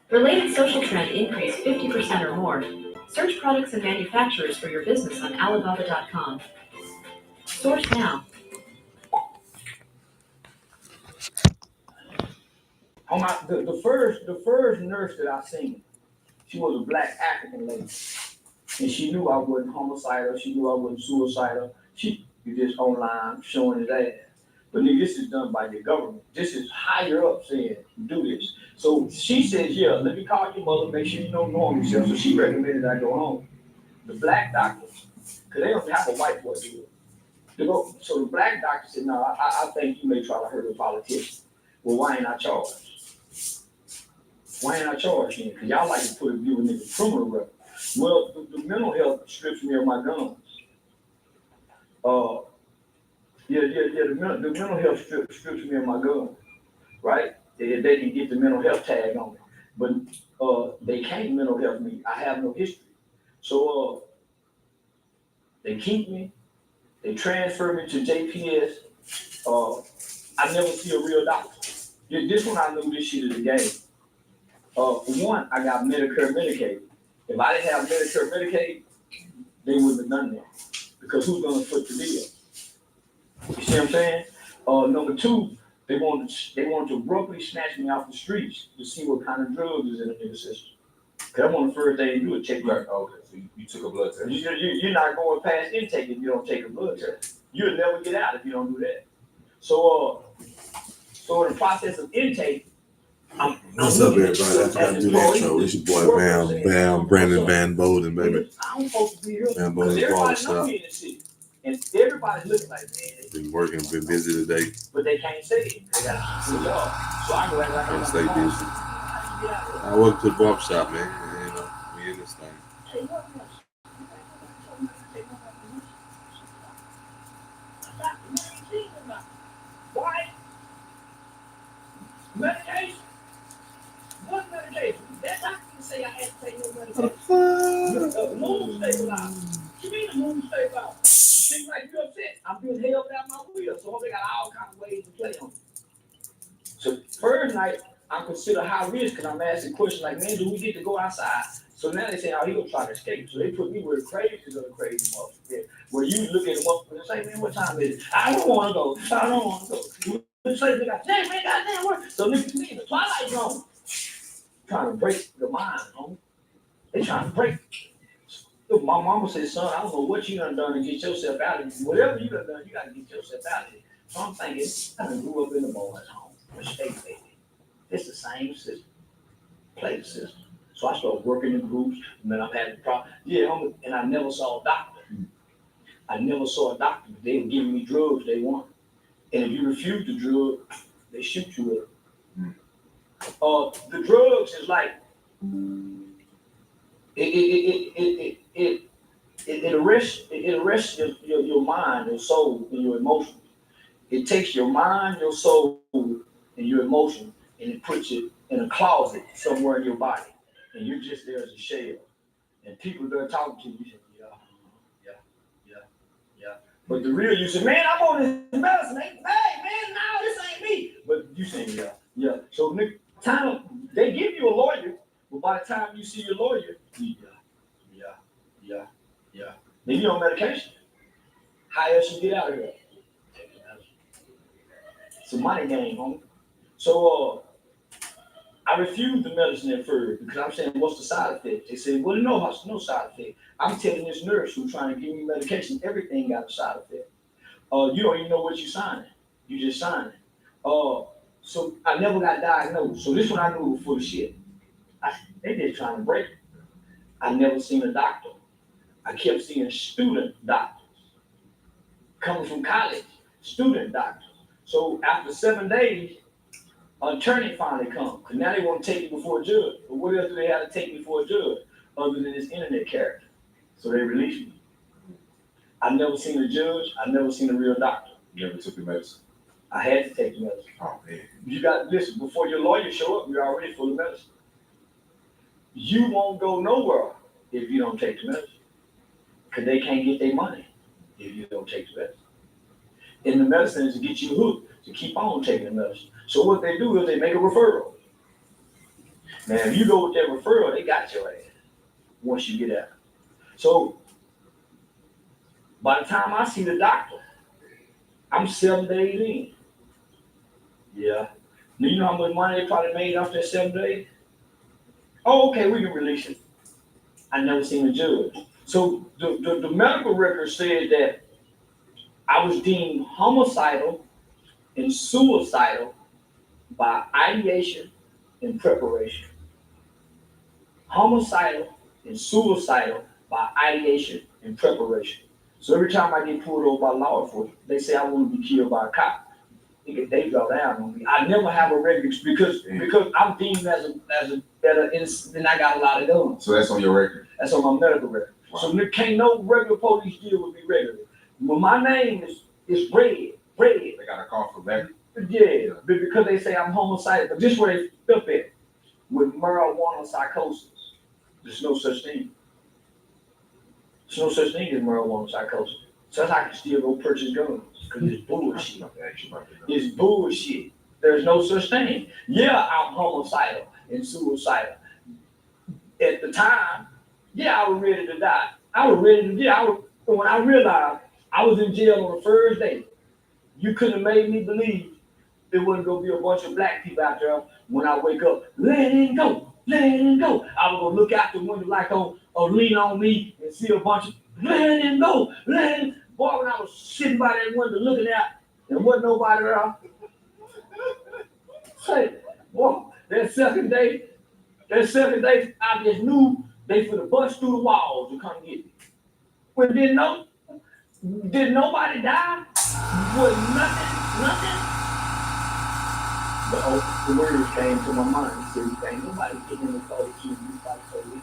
Related social trend increased 50% or more. Search products and manufacturers for your business on Alibaba.com. Source now. The first nurse that I seen, she was a black African lady, and she knew I wasn't homicidal. She knew I wasn't suicidal. She was just online showing his ass. But nigga, this is done by the government. This is higher up saying do this. So she says, yeah, let me call your mother, make sure you don't harm yourself. So she recommended I go home. The black doctors, because they don't have a white boy do it. So the black doctor said, no, I think you may try to hurt a politician. Well, why ain't I charged? Why ain't I charged then? Because y'all like to put a view in the criminal record. Well, the mental health strips me of my guns. The mental health strips me of my gun, right? They can get the mental health tag on me, but they can't mental health me. I have no history. So they keep me, they transfer me to JPS. I never see a real doctor. This one I knew this shit is a game. For one, I got Medicare, Medicaid. If I didn't have Medicare, Medicaid, they wouldn't have done that. Because who's gonna foot the bill? You see what I'm saying? Number two, they wanted to abruptly snatch me off the streets to see what kind of drugs is in the nigga system. Cause I'm on the first day you do a check. Right. Okay. So you took a blood test. You're not going past intake if you don't take a blood test. You'll never get out if you don't do that. So in the process of intake, what's up, everybody? I forgot to do the intro. It's your boy Brandon vanBolden's, baby. I'm supposed to be here. vanBolden's Barbershop. And everybody's looking like, man. Been working, been busy today. But they can't say it. They got to keep it off. So I go ahead and stay busy. I work to the barbershop, man. You know, we in this thing. Why? Medication? What medication? That doctor didn't say I had to take no medication. The moon stabilizer. What you mean the moon stabilizer? You seem like you're upset. I'm being held out my wheel, so they got all kinds of ways to play on me. So first night, I consider high risk because I'm asking questions like, man, do we get to go outside? So now they say, oh, he gonna try to escape. So they put me where crazy is gonna crazy motherfucker. Where you look at them up and say, man, what time is it? I don't want to go. I don't want to go. You say, nigga, hey, man, goddamn work. So niggas me, the twilight zone. Trying to break the mind, homie. They trying to break. Look, my mama said, son, I don't know what you done to get yourself out of it. Whatever you done, you gotta get yourself out of it. So I'm thinking, I done grew up in the boys' home. Respect, baby. It's the same system. Play the system. So I started working in groups, and then I'm having a problem. Yeah, homie, and I never saw a doctor. I never saw a doctor. They were giving me drugs they wanted. And if you refuse the drug, they shoot you with it. The drugs is like it arrests your mind, your soul, and your emotions. It takes your mind, your soul, and your emotion, and it puts it in a closet somewhere in your body, and you're just there as a shell. And people that are talking to you, you say, yeah. But the real you say, man, I'm on this medicine. Hey, man, no, this ain't me. But you saying, yeah. So time they give you a lawyer, but by the time you see your lawyer, yeah. Then you're on medication. How else you get out of here? It's a money game, homie. So I refused the medicine at first because I'm saying, what's the side effect? They said, well, no side effect. I'm telling this nurse who's trying to give me medication, everything got a side effect. You don't even know what you're signing. You just signing. So I never got diagnosed. So this one I knew was full of shit. They just trying to break it. I never seen a doctor. I kept seeing student doctors. Coming from college, student doctors. So after 7 days, an attorney finally come. Because now they want to take you before a judge. But what else do they have to take me before a judge other than this internet character? So they released me. I never seen a judge. I never seen a real doctor. You never took the medicine? I had to take the medicine. Oh, man. You got to listen, before your lawyer show up, you're already full of medicine. You won't go nowhere if you don't take the medicine. Because they can't get their money if you don't take the medicine. And the medicine is to get you hooked, to keep on taking the medicine. So what they do is they make a referral. Now, if you go with that referral, they got your ass once you get out. So by the time I see the doctor, I'm 7 days in. Yeah. Do you know how much money they probably made after that 7 days? Oh, okay, we can release it. I never seen a judge. So the medical record said that I was deemed homicidal and suicidal by ideation and preparation. Homicidal and suicidal by ideation and preparation. So every time I get pulled over by law enforcement, they say I want to be killed by a cop. They draw down on me. I never have a record because I'm deemed as a and I got a lot of guns. So that's on your record? That's on my medical record. Wow. So there can't no regular police deal with me regularly. When my name is red. They got a call for that? Yeah, because they say I'm homicidal. But this is where they flip it. With marijuana psychosis, there's no such thing. There's no such thing as marijuana psychosis. So that's how I can still go purchase guns. Because it's bullshit. It's bullshit. There's no such thing. Yeah, I'm homicidal and suicidal. At the time, yeah, I was ready to die. I was ready to die. When I realized I was in jail on the first day, you couldn't have made me believe there wasn't going to be a bunch of black people out there when I wake up. Let it go. Let it go. I was going to look out the window like or lean on me and see a bunch of, let it go. Let it. Boy, when I was sitting by that window looking out, and wasn't nobody around. Say, boy, that second day, I just knew they finna bust through the walls to come get me. When did nobody die? Was nothing. The words came to my mind. He said, ain't nobody getting in the car with you. You probably told me.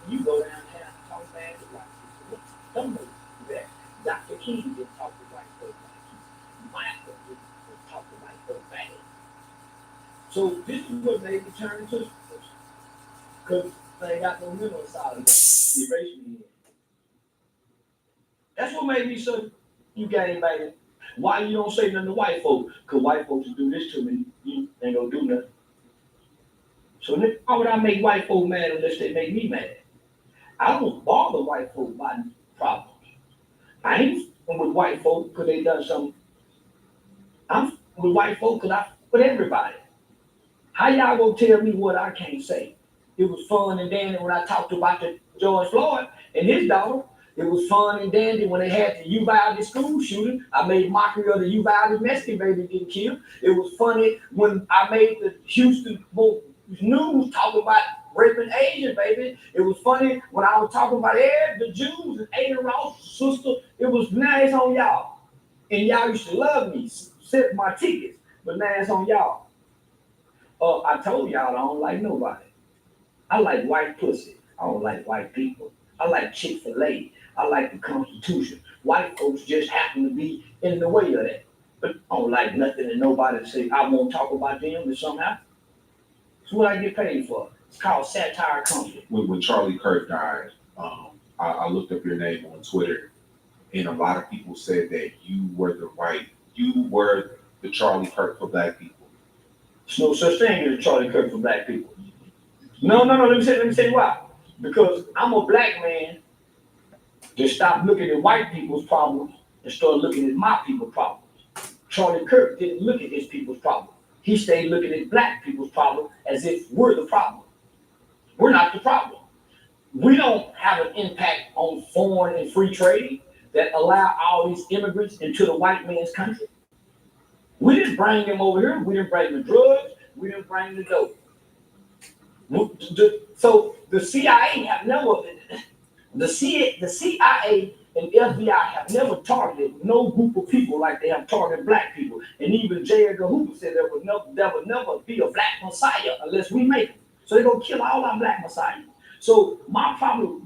You go downtown and talk bad to white people. Don't know that. Dr. King didn't talk to white folks like Michael didn't talk to white folks bad. So this is what made me turn into the because they ain't got no mental asylum. They erased me. That's what made me so you gang banging. Why you don't say nothing to white folks? Because white folks do this to me, you ain't gonna do nothing. So why would I make white folks mad unless they make me mad? I don't bother white folks by problems. I ain't with white folks because they done something. I'm with white folks because I with everybody. How y'all gonna tell me what I can't say? It was fun and dandy when I talked about the George Floyd and his daughter. It was fun and dandy when they had the Uvalde school shooting. I made mockery of the Uvalde Mexican baby getting killed. It was funny when I made the Houston news talking about raping Asian baby. It was funny when I was talking about the Jews and Ada Ross' sister. It was nice on y'all. And y'all used to love me, set my tickets, but now it's on y'all. I told y'all I don't like nobody. I like white pussy. I don't like white people. I like Chick-fil-A. I like the Constitution. White folks just happen to be in the way of that. But I don't like nothing and nobody to say I won't talk about them or somehow. It's what I get paid for. It's called satire comedy. When Charlie Kirk died, I looked up your name on Twitter, and a lot of people said that you were the Charlie Kirk for black people. There's no such thing as a Charlie Kirk for black people. No. Let me say why. Because I'm a black man that stopped looking at white people's problems and started looking at my people's problems. Charlie Kirk didn't look at his people's problems. He stayed looking at black people's problems as if we're the problem. We're not the problem. We don't have an impact on foreign and free trade that allow all these immigrants into the white man's country. We didn't bring them over here. We didn't bring the drugs. We didn't bring the dope. So the CIA have never, the CIA and FBI have never targeted no group of people like they have targeted black people. And even J. Edgar Hoover said there would never be a black messiah unless we make them. So they're gonna kill all our black messiahs. So my problem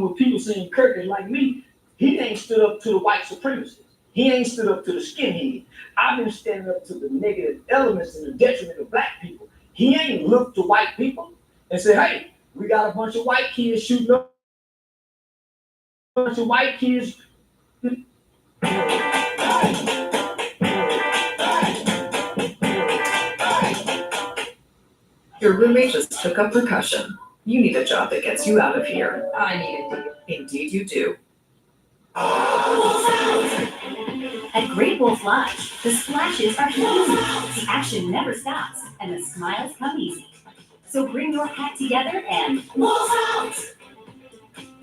with people saying Kirk is like me, he ain't stood up to the white supremacists. He ain't stood up to the skinhead. I've been standing up to the negative elements and the detriment of black people. He ain't looked to white people and said, hey, we got a bunch of white kids shooting up. A bunch of white kids. Your roommate just took up percussion. You need a job that gets you out of here. I need a deal. Indeed you do. At Great Wolf Lodge, the splashes are easy, the action never stops, and the smiles come easy. So bring your pack together and wolf out!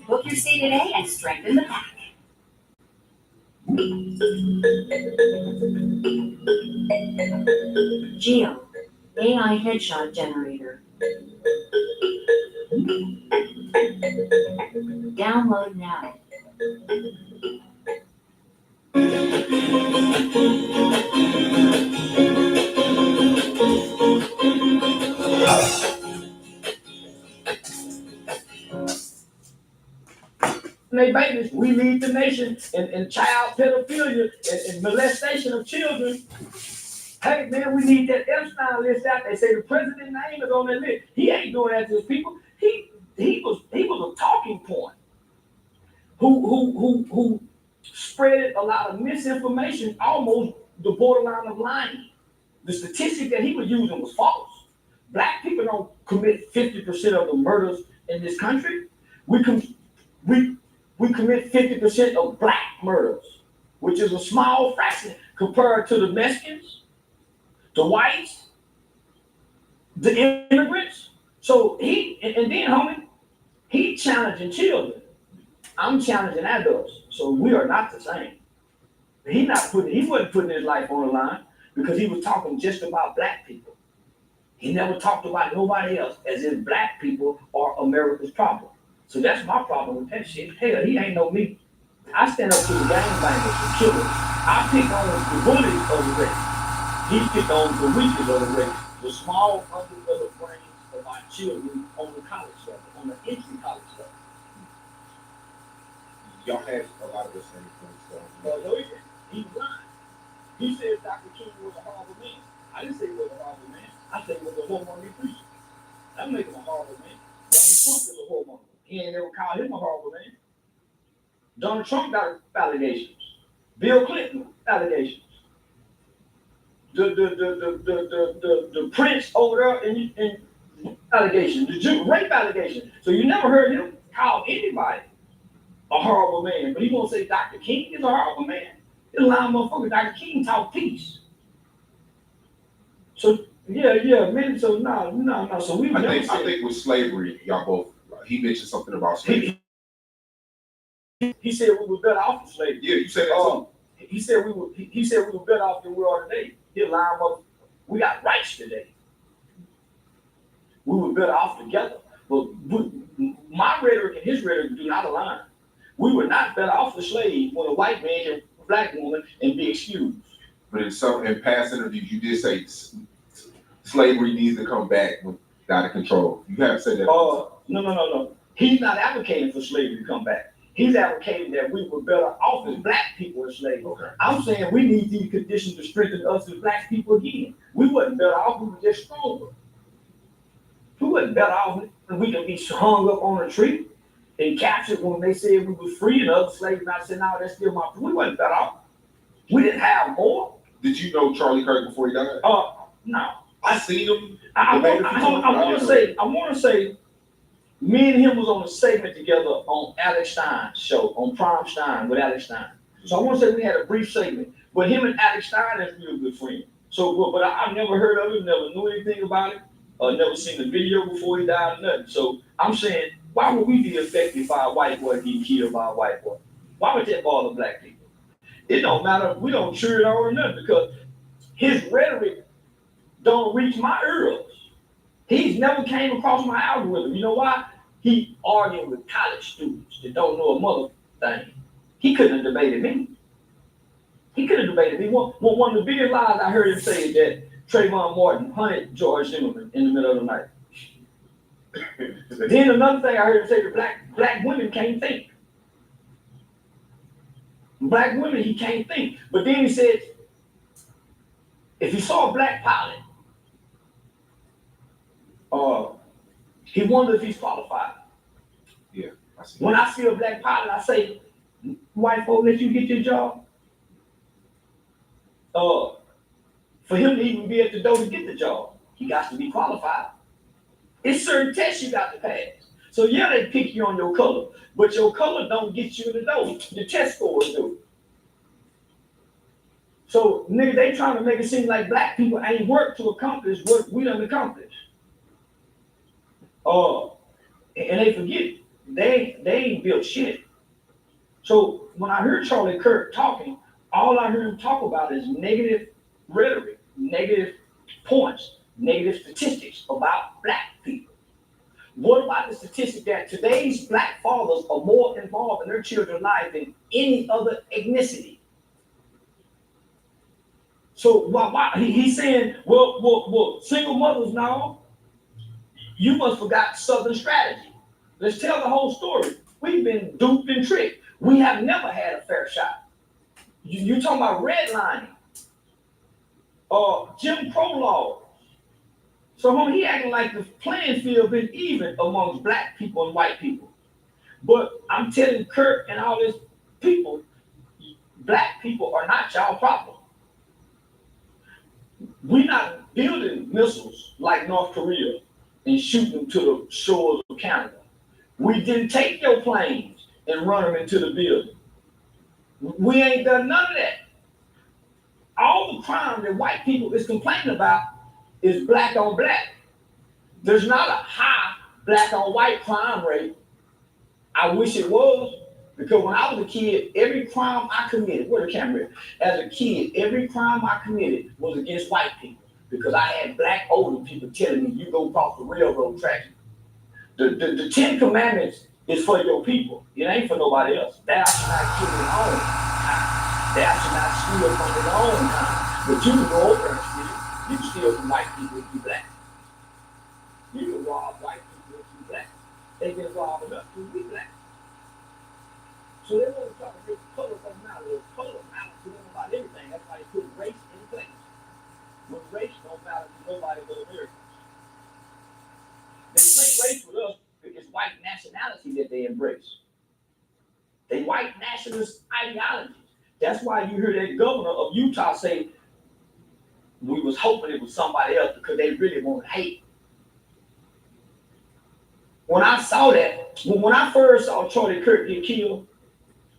Book your stay today and strengthen the pack. Geo, AI headshot generator. Download now. They babies, we lead the nation in child pedophilia and molestation of children. Hey man, we need that Epstein list out. They say the president's name is on that list. He ain't doing that to his people. He was a talking point who spread a lot of misinformation, almost the borderline of lying. The statistic that he was using was false. Black people don't commit 50% of the murders in this country. We commit 50% of black murders, which is a small fraction compared to the Mexicans, the whites, the immigrants. So and then homie, he challenging children. I'm challenging adults. So we are not the same. He wasn't putting his life on the line because he was talking just about black people. He never talked about nobody else as if black people are America's problem. So that's my problem with that shit. Hell, he ain't no me. I stand up to the gangbangers, the killers. I pick on the bullies of the race. He picked on the weakest of the race, the small, underdeveloped brains of our children on the college level, on the entry college level. Y'all had a lot of the same points though. No, he was lying. He said Dr. King was a horrible man. I didn't say he was a horrible man. I said he was a whoremonger preacher. That make him a horrible man. Donald Trump is a whoremonger. He ain't ever called him a horrible man. Donald Trump got allegations. Bill Clinton allegations. The prince over there in allegations. The rape allegations. So you never heard him call anybody a horrible man. But he gonna say Dr. King is a horrible man. It's a lying motherfucker. Dr. King taught peace. So man. So no. So we I think with slavery, y'all both. He mentioned something about slavery. He said we were better off with slavery. Yeah, you said that too. He said we were better off than we are today. He lying motherfucker. We got rights today. We were better off together. But my rhetoric and his rhetoric do not align. We were not better off the slave when a white man can a black woman and be excused. But in past interviews, you did say slavery needs to come back out of control. You haven't said that. No. He's not advocating for slavery to come back. He's advocating that we were better off as black people as slaves. Okay. I'm saying we need these conditions to strengthen us as black people again. We wasn't better off, we were just stronger. We wasn't better off and we could be hung up on a tree and captured when they said we were free and other slaves not saying, no, that's still my, we wasn't better off. We didn't have more. Did you know Charlie Kirk before he died? No. I seen him. I want to say, me and him was on a segment together on Alex Stein's show, on Prime Stein with Alex Stein. So I want to say we had a brief segment, but him and Alex Stein is real good friends. So, but I've never heard of him, never knew anything about it, never seen the video before he died, nothing. So I'm saying, why would we be affected by a white boy getting killed by a white boy? Why would that bother black people? It don't matter, we don't cheer it or nothing because his rhetoric don't reach my ears. He's never came across my algorithm. You know why? He arguing with college students that don't know a mother thing. He couldn't have debated me. One of the biggest lies I heard him say is that Trayvon Martin hunted George Zimmerman in the middle of the night. Then another thing I heard him say that black women can't think. Black women, he can't think. But then he said, if he saw a black pilot, he wondered if he's qualified. Yeah, I see. When I see a black pilot, I say, white folk let you get your job. For him to even be at the door to get the job, he got to be qualified. It's certain tests you got to pass. So yeah, they pick you on your color, but your color don't get you in the door. Your test scores do. So nigga, they trying to make it seem like black people ain't worked to accomplish what we done accomplished. And they forget they ain't built shit. So when I heard Charlie Kirk talking, all I heard him talk about is negative rhetoric, negative points, negative statistics about black people. What about the statistic that today's black fathers are more involved in their children's lives than any other ethnicity? So why he's saying, well, single mothers now, you must forgot Southern strategy. Let's tell the whole story. We've been duped and tricked. We have never had a fair shot. You're talking about redlining, Jim Crow laws. So homie, he acting like the playing field been even amongst black people and white people. But I'm telling Kurt and all these people, black people are not y'all problem. We're not building missiles like North Korea and shooting them to the shores of Canada. We didn't take your planes and run them into the building. We ain't done none of that. All the crime that white people is complaining about is black on black. There's not a high black on white crime rate. I wish it was, because when I was a kid, every crime I committed, where the camera is? As a kid, every crime I committed was against white people, because I had black older people telling me, you go cross the railroad tracks. The 10 Commandments is for your people. It ain't for nobody else. Thou shalt not kill your own kind. Thou shalt not steal from your own kind. But you can go over and steal. You can steal from white people if you black. You can rob white people if you black. They can rob enough to be black. So they want to try to make color doesn't matter. Color matters to them about everything. That's why they put race in place. When race don't matter to nobody but Americans. They play race with us because white nationality that they embrace. They white nationalist ideologies. That's why you hear that governor of Utah say, we was hoping it was somebody else because they really want to hate. When I saw that, when I first saw Charlie Kirk get killed,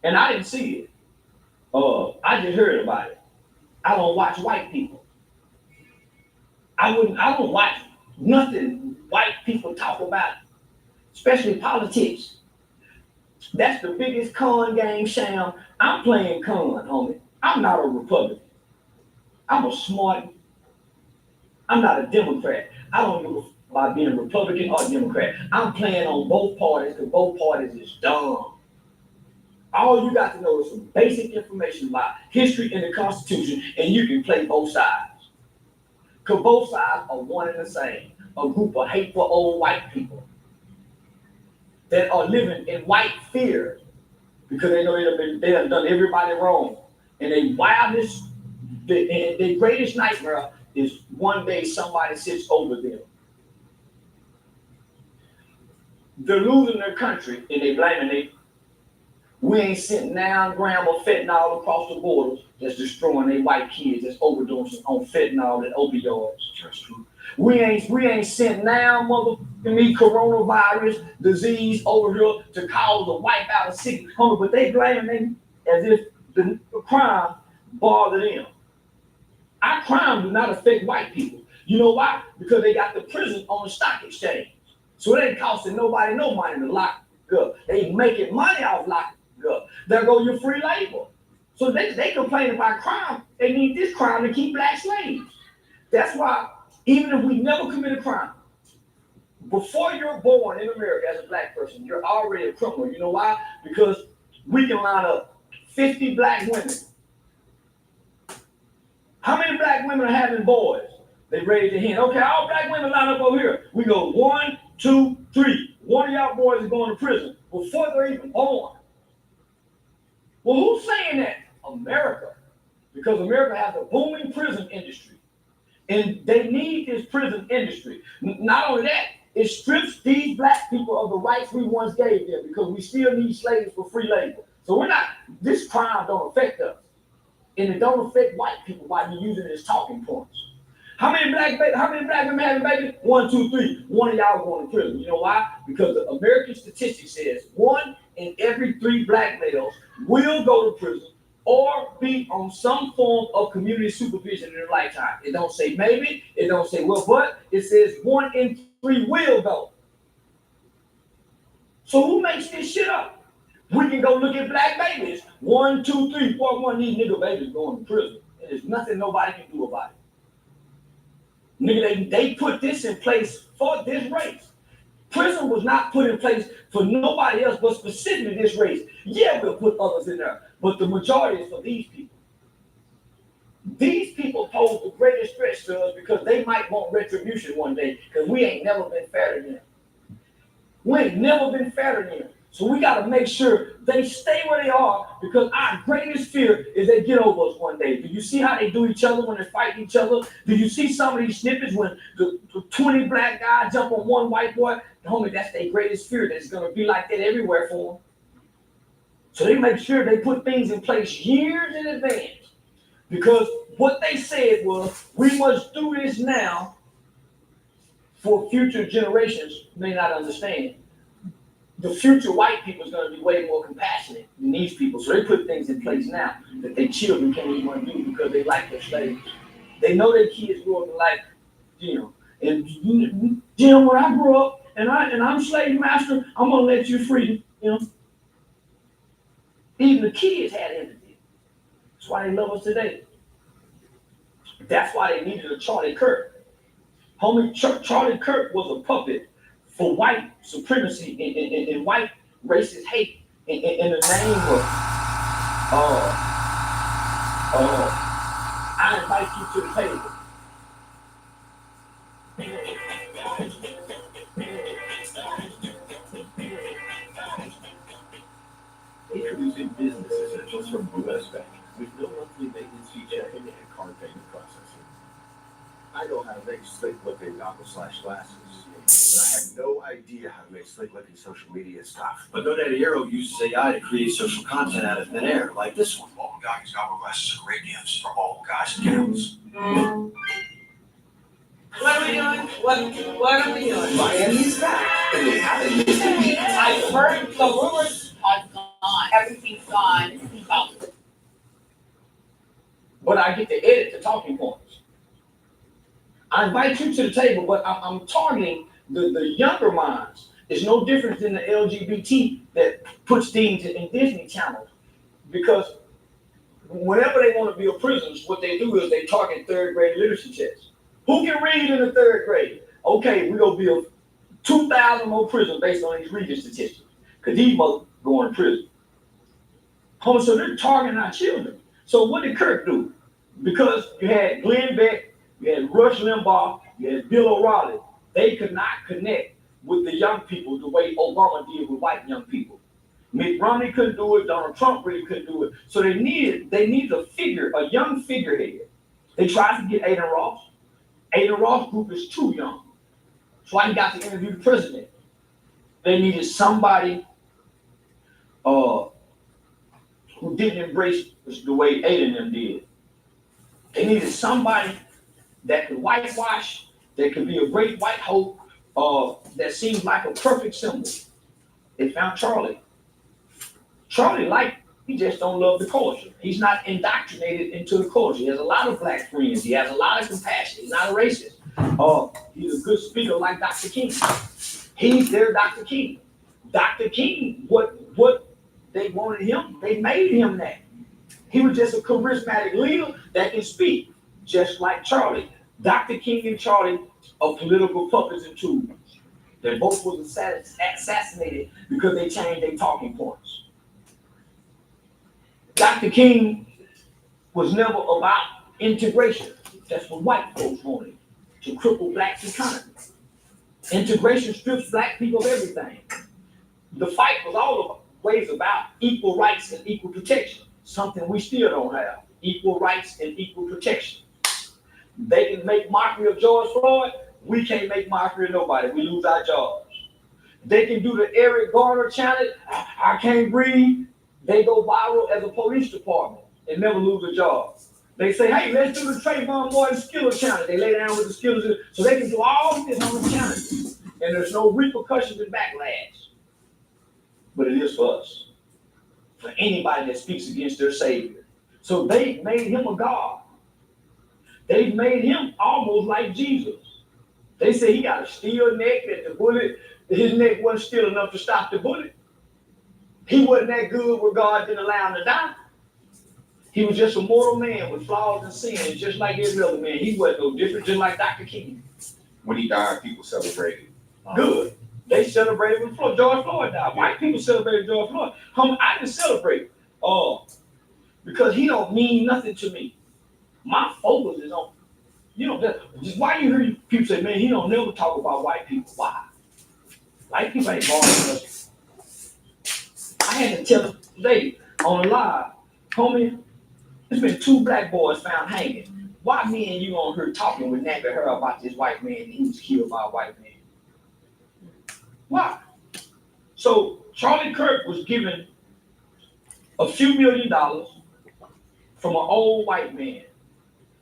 and I didn't see it, I just heard about it. I don't watch white people. I don't watch nothing white people talk about, especially politics. That's the biggest con game sham. I'm playing con, homie. I'm not a Republican. I'm a smart. I'm not a Democrat. I don't know about being a Republican or Democrat. I'm playing on both parties because both parties is dumb. All you got to know is some basic information about history and the Constitution, and you can play both sides. Because both sides are one and the same. A group of hateful old white people that are living in white fear because they know they have done everybody wrong. And their wildest, their greatest nightmare is one day somebody sits over them. They're losing their country and they blaming it. We ain't sent 9 grams of fentanyl across the borders that's destroying their white kids that's overdosing on fentanyl and opioids. That's true. We ain't sent 9 motherfucking coronavirus disease over here to cause a wipe out of sick hunger, but they blaming them as if the crime bothered them. Our crime do not affect white people. You know why? Because they got the prison on the stock exchange. So it ain't costing nobody no money to lock up. They making money off locking up. There go your free labor. So they complain about crime. They need this crime to keep black slaves. That's why even if we never commit a crime, before you're born in America as a black person, you're already a criminal. You know why? Because we can line up 50 black women. How many black women are having boys? They raise their hand. Okay, all black women line up over here. We go 1, 2, 3. One of y'all boys is going to prison before they're even born. Well, who's saying that? America. Because America has a booming prison industry. And they need this prison industry. Not only that, it strips these black people of the rights we once gave them because we still need slaves for free labor. So this crime don't affect us. And it don't affect white people by using it as talking points. How many black women having babies? 1, 2, 3. One of y'all going to prison. You know why? Because the American statistics says 1 in every 3 black males will go to prison or be on some form of community supervision in their lifetime. It don't say maybe, it don't say well, but it says 1 in 3 will go. So who makes this shit up? We can go look at black babies. 1, 2, 3, 4, 1 of these nigga babies going to prison. And there's nothing nobody can do about it. Nigga, they put this in place for this race. Prison was not put in place for nobody else, but specifically this race. Yeah, we'll put others in there, but the majority is for these people. These people pose the greatest threat to us because they might want retribution one day, because we ain't never been fair to them. We ain't never been fair to them. So we got to make sure they stay where they are, because our greatest fear is they get over us one day. Do you see how they do each other when they fight each other? Do you see some of these snippets when the 20 black guys jump on one white boy? Homie, that's their greatest fear. That's going to be like that everywhere for them. So they make sure they put things in place years in advance, because what they said was, we must do this now for future generations may not understand. The future white people is going to be way more compassionate than these people. So they put things in place now that their children can't even do because they like their slaves. They know their kids grew up in life, you know. And Jim, when I grew up and I'm slave master, I'm gonna let you free, you know. Even the kids had empathy. That's why they love us today. That's why they needed a Charlie Kirk. Homie, Charlie Kirk was a puppet for white supremacy and white racist hate in the name of I invite you to the table. Introducing business essentials from US Bank with no monthly maintenance fee checking and card payment processing. I know how to make slick looking goggles/glasses, but I had no idea how to make slick looking social media stuff. But GoDaddy Hero uses AI to create social content out of thin air, like this one. All guys goggle glasses are great gifts for all guys and gals. What are we doing? What are we doing? Miami's back, and they haven't missed a beat. I've heard the rumors are gone. Everything's gone. But I get to edit the talking points. I invite you to the table, but I'm targeting the younger minds. It's no different than the LGBT that puts things in Disney channels, because whenever they want to build prisons, what they do is they target 3rd grade literacy tests. Who can read in the 3rd grade? Okay, we're going to build 2,000 more prisons based on these reading statistics, because these motherfuckers going to prison. So they're targeting our children. So what did Kirk do? Because you had Glenn Beck, you had Rush Limbaugh, you had Bill O'Reilly. They could not connect with the young people the way Obama did with white young people. Mitt Romney couldn't do it, Donald Trump really couldn't do it. So they needed a figure, a young figurehead. They tried to get Adin Ross. Adin Ross group is too young. That's why he got to interview the president. They needed somebody who didn't embrace the way Adin them did. They needed somebody that could whitewash, that could be a great white hope, that seems like a perfect symbol. They found Charlie. Charlie, he just don't love the culture. He's not indoctrinated into the culture. He has a lot of black friends. He has a lot of compassion. He's not a racist. He's a good speaker like Dr. King. He's their Dr. King. Dr. King, what they wanted him, they made him that. He was just a charismatic leader that can speak, just like Charlie. Dr. King and Charlie are political puppets and tools. They both was assassinated because they changed their talking points. Dr. King was never about integration. That's what white folks wanted, to cripple black economy. Integration strips black people of everything. The fight was always about equal rights and equal protection, something we still don't have. Equal rights and equal protection. They can make mockery of George Floyd. We can't make mockery of nobody. We lose our jobs. They can do the Eric Garner challenge. I can't breathe. They go viral as a police department and never lose a job. They say, hey, let's do the Trayvon Martin Skillet challenge. They lay down with the Skittles so they can do all this on the challenge. And there's no repercussions and backlash. But it is for us. For anybody that speaks against their Savior. So they made him a God. They've made him almost like Jesus. They say he got a steel neck, that the bullet, his neck wasn't steel enough to stop the bullet. He wasn't that good where God didn't allow him to die. He was just a mortal man with flaws and sins, just like every other man. He wasn't no different, just like Dr. King. When he died, people celebrated. Good. They celebrated when George Floyd died. White people celebrated George Floyd. I didn't celebrate. Because he don't mean nothing to me. My focus is on, just why you hear people say, man, he don't never talk about white people. Why? White people ain't born with us. I had to tell today on the live, homie, there's been 2 black boys found hanging. Why me and you on here talking with nappy hair about this white man and he was killed by a white man? Why? So Charlie Kirk was given a few $1 million from an old white man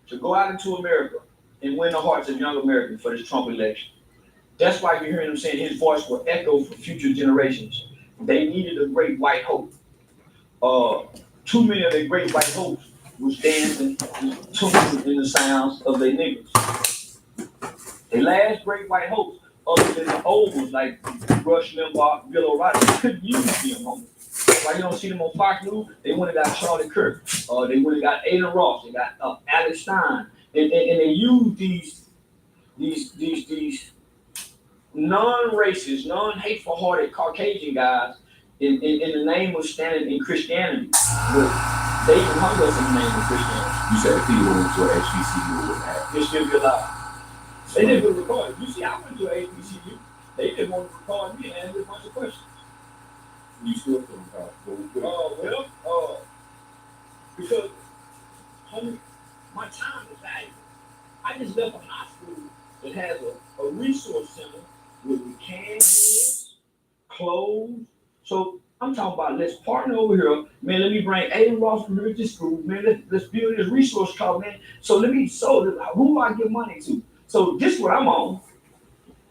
to go out into America and win the hearts of young Americans for this Trump election. That's why you're hearing him saying his voice will echo for future generations. They needed a great white hope. Too many of their great white hopes was dancing tunes in the sounds of their niggas. The last great white hopes, other than the old ones like Rush Limbaugh, Bill O'Reilly, couldn't use them, homie. Why you don't see them on Fox News? They went and got Charlie Kirk. They went and got Ada Ross. They got Alex Stein. And they use these non-racist, non-hateful-hearted Caucasian guys in the name of standing in Christianity. But they even hung us in the name of Christianity. You said if people went to an HBCU, it wouldn't happen. They'll still be alive. They didn't record it. You see, I went to an HBCU. They didn't want to record me and ask me a bunch of questions. You still feel comfortable. Because, homie, my time is valuable. I just left a high school that has a resource center with canned goods, clothes. So I'm talking about let's partner over here. Man, let me bring Ada Ross from here to school. Man, let's build this resource called, man. So who do I give money to? So this is what I'm on.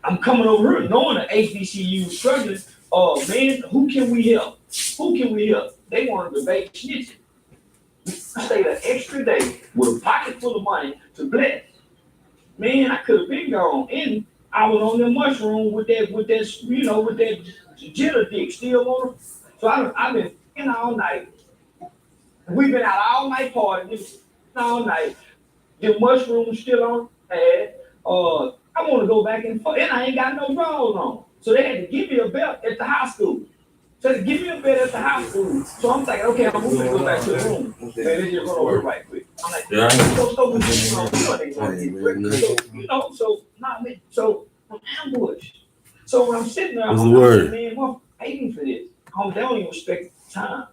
I'm coming over here knowing the HBCU is struggling. Man, who can we help? Who can we help? They want to debate snitching. I stayed an extra day with a pocket full of money to bless. Man, I could have been gone. And I was on the mushroom with that jitter dick still on. So I've been in all night. We've been out all night partying, all night. The mushrooms still on. I want to go back and I ain't got no drawers on. So they had to give me a belt at the high school. So they give me a belt at the high school. So I'm thinking, okay, I'm moving to go back to the room. Man, they just run over right quick. I'm like, so I'm ambushed. So when I'm sitting there, I'm like, man, I'm waiting for this. They don't even respect the time.